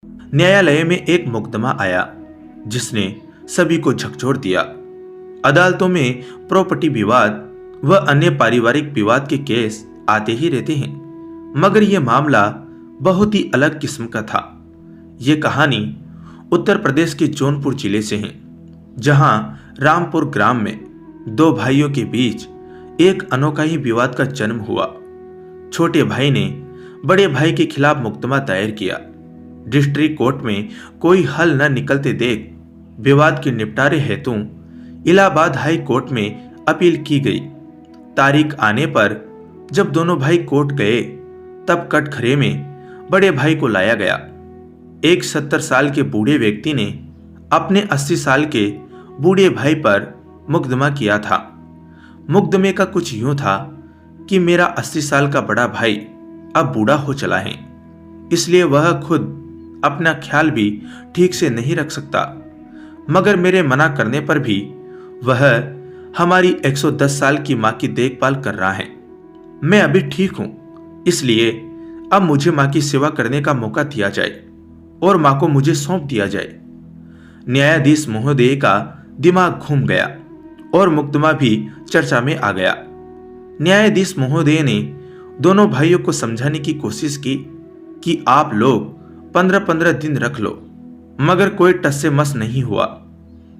न्यायालय में एक मुकदमा आया जिसने सभी को झकझोर दिया। अदालतों में प्रॉपर्टी विवाद व अन्य पारिवारिक विवाद के केस आते ही रहते हैं, मगर यह मामला बहुत ही अलग किस्म का था। यह कहानी उत्तर प्रदेश के जौनपुर जिले से है, जहां रामपुर ग्राम में दो भाइयों के बीच एक अनोखा ही विवाद का जन्म हुआ। छोटे भाई ने बड़े भाई के खिलाफ मुकदमा दायर किया। डिस्ट्रिक्ट कोर्ट में कोई हल न निकलते देख विवाद के निपटारे हेतु इलाहाबाद हाई कोर्ट में अपील की गई। तारीख आने पर जब दोनों भाई कोर्ट गए, तब कटघरे में बड़े भाई को लाया गया। एक 70 साल के बूढ़े व्यक्ति ने अपने 80 साल के बूढ़े भाई पर मुकदमा किया था। मुकदमे का कुछ यूं था कि मेरा 80 साल का बड़ा भाई अब बूढ़ा हो चला है, इसलिए वह खुद अपना ख्याल भी ठीक से नहीं रख सकता, मगर मेरे मना करने पर भी वह हमारी 110 साल की मां की देखभाल कर रहा है। मैं अभी ठीक हूं, इसलिए अब मुझे मां की सेवा करने का मौका दिया जाए और मां को मुझे सौंप दिया जाए। न्यायाधीश महोदय का दिमाग घूम गया और मुकदमा भी चर्चा में आ गया। न्यायाधीश महोदय ने दोनों भाइयों को समझाने की कोशिश की कि आप लोग 15-15 दिन रख लो, मगर कोई टस से मस नहीं हुआ।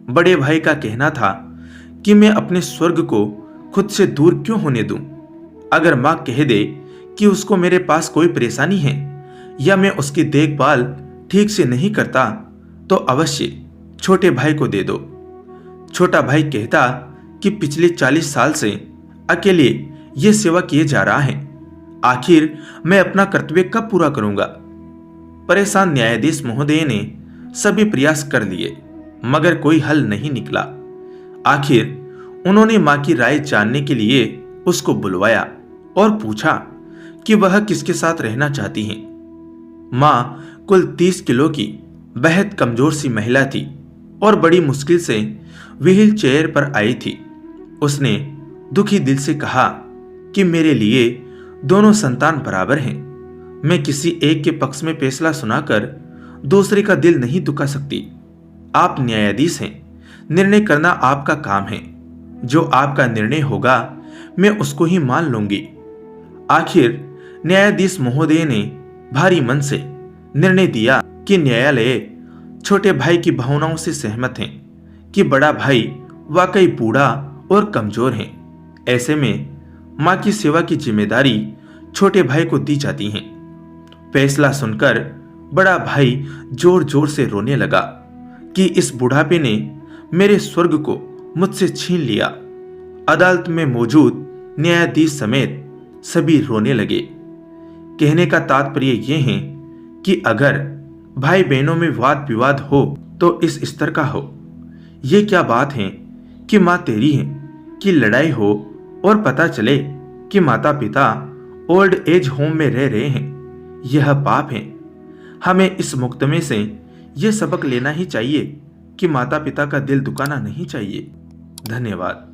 बड़े भाई का कहना था कि मैं अपने स्वर्ग को खुद से दूर क्यों होने दूं? अगर मां कह दे कि उसको मेरे पास कोई परेशानी है या मैं उसकी देखभाल ठीक से नहीं करता, तो अवश्य छोटे भाई को दे दो। छोटा भाई कहता कि पिछले 40 साल से अकेले ये सेवा किए जा रहा है, आखिर मैं अपना कर्तव्य कब पूरा करूंगा? परेशान न्यायाधीश महोदय ने सभी प्रयास कर लिए, मगर कोई हल नहीं निकला। आखिर उन्होंने मां की राय जानने के लिए उसको बुलवाया और पूछा कि वह किसके साथ रहना चाहती हैं। मां कुल 30 किलो की बेहद कमजोर सी महिला थी और बड़ी मुश्किल से व्हील चेयर पर आई थी। उसने दुखी दिल से कहा कि मेरे लिए दोनों संतान बराबर हैं। मैं किसी एक के पक्ष में फैसला सुनाकर दूसरे का दिल नहीं दुखा सकती। आप न्यायाधीश हैं, निर्णय करना आपका काम है। जो आपका निर्णय होगा मैं उसको ही मान लूंगी। आखिर न्यायाधीश महोदय ने भारी मन से निर्णय दिया कि न्यायालय छोटे भाई की भावनाओं से सहमत है कि बड़ा भाई वाकई बूढ़ा और कमजोर है। ऐसे में मां की सेवा की जिम्मेदारी छोटे भाई को दी जाती है। फैसला सुनकर बड़ा भाई जोर जोर से रोने लगा कि इस बुढ़ापे ने मेरे स्वर्ग को मुझसे छीन लिया। अदालत में मौजूद न्यायाधीश समेत सभी रोने लगे। कहने का तात्पर्य यह है कि अगर भाई बहनों में वाद विवाद हो तो इस स्तर का हो। ये क्या बात है कि मां तेरी है कि लड़ाई हो और पता चले कि माता पिता ओल्ड एज होम में रह रहे हैं। यह पाप है। हमें इस मुकदमे से यह सबक लेना ही चाहिए कि माता पिता का दिल दुखाना नहीं चाहिए। धन्यवाद।